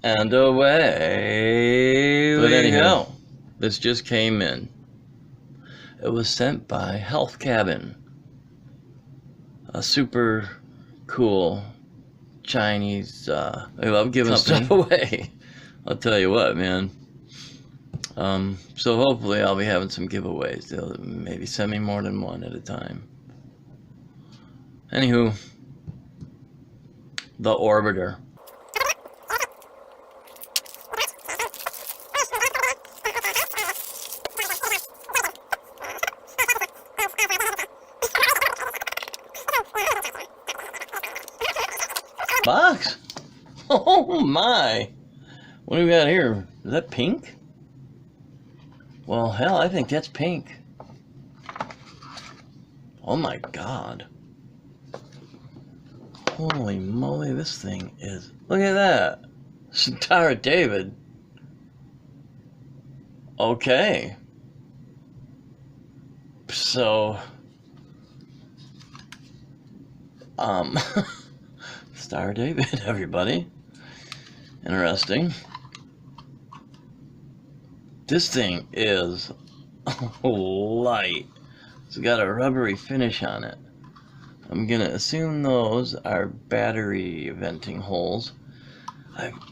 And away we go. This just came in. It was sent by Health Cabin. A super cool Chinese, they love giving stuff away. I'll tell you what, man. So hopefully I'll be having some giveaways. They'll maybe send me more than one at a time. Anywho, the Orbiter. Box? Oh my! What do we got here? Is that pink? Well, hell, I think that's pink. Oh my god. Holy moly, this thing is... Look at that! Star David. Okay. So... Star David, everybody. Interesting. This thing is light. It's got a rubbery finish on it. I'm gonna assume those are battery venting holes.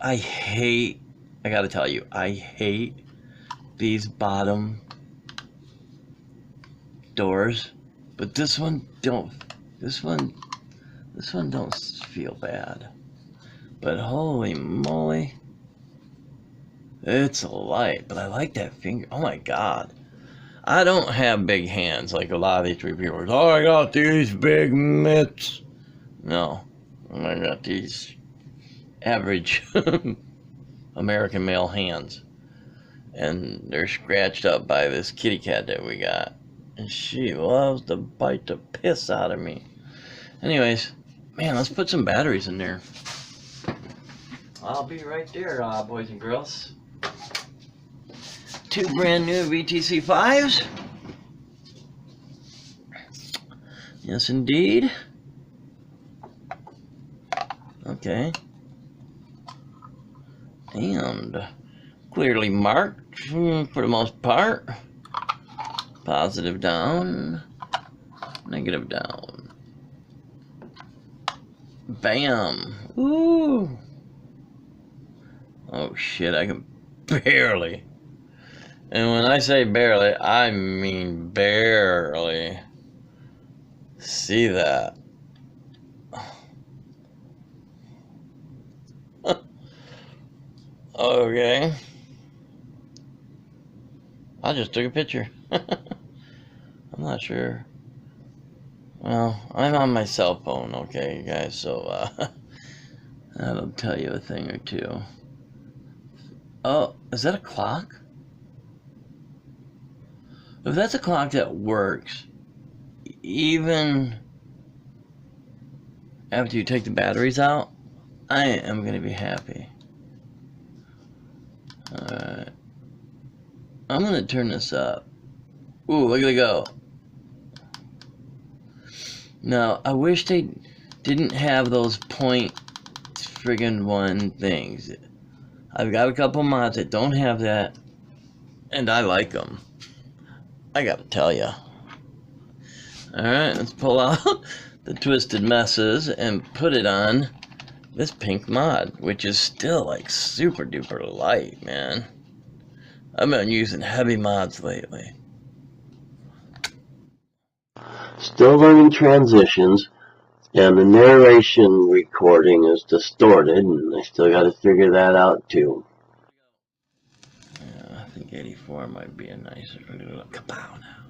I hate, I gotta tell you, I hate these bottom doors, but this one don't feel bad. But holy moly, it's light. But I like that finger. Oh my god, I don't have big hands like a lot of these reviewers. Oh, I got these big mitts. No, I got these average American male hands, and they're scratched up by this kitty cat that we got, and she loves to bite the piss out of me. Anyways, man, let's put some batteries in there. I'll be right there, boys and girls. 2 brand new VTC 5s. Yes, indeed. Okay. And clearly marked for the most part. Positive down, negative down. Bam. Ooh. Oh shit, I can barely. And when I say barely, I mean barely see that. Okay. I just took a picture. I'm not sure. Well, I'm on my cell phone, okay, you guys, so that'll tell you a thing or two. Oh, is that a clock? If that's a clock that works, even after you take the batteries out, I am going to be happy. Alright. I'm going to turn this up. Ooh, look at it go. Now, I wish they didn't have those point friggin' one things. I've got a couple mods that don't have that, and I like them. I gotta tell ya. Alright, let's pull out the Twisted Messes and put it on this pink mod, which is still like super duper light, man. I've been using heavy mods lately. Still learning transitions, and the narration recording is distorted, and I still gotta figure that out too. Yeah, I think 84 might be a nicer. Kapow now.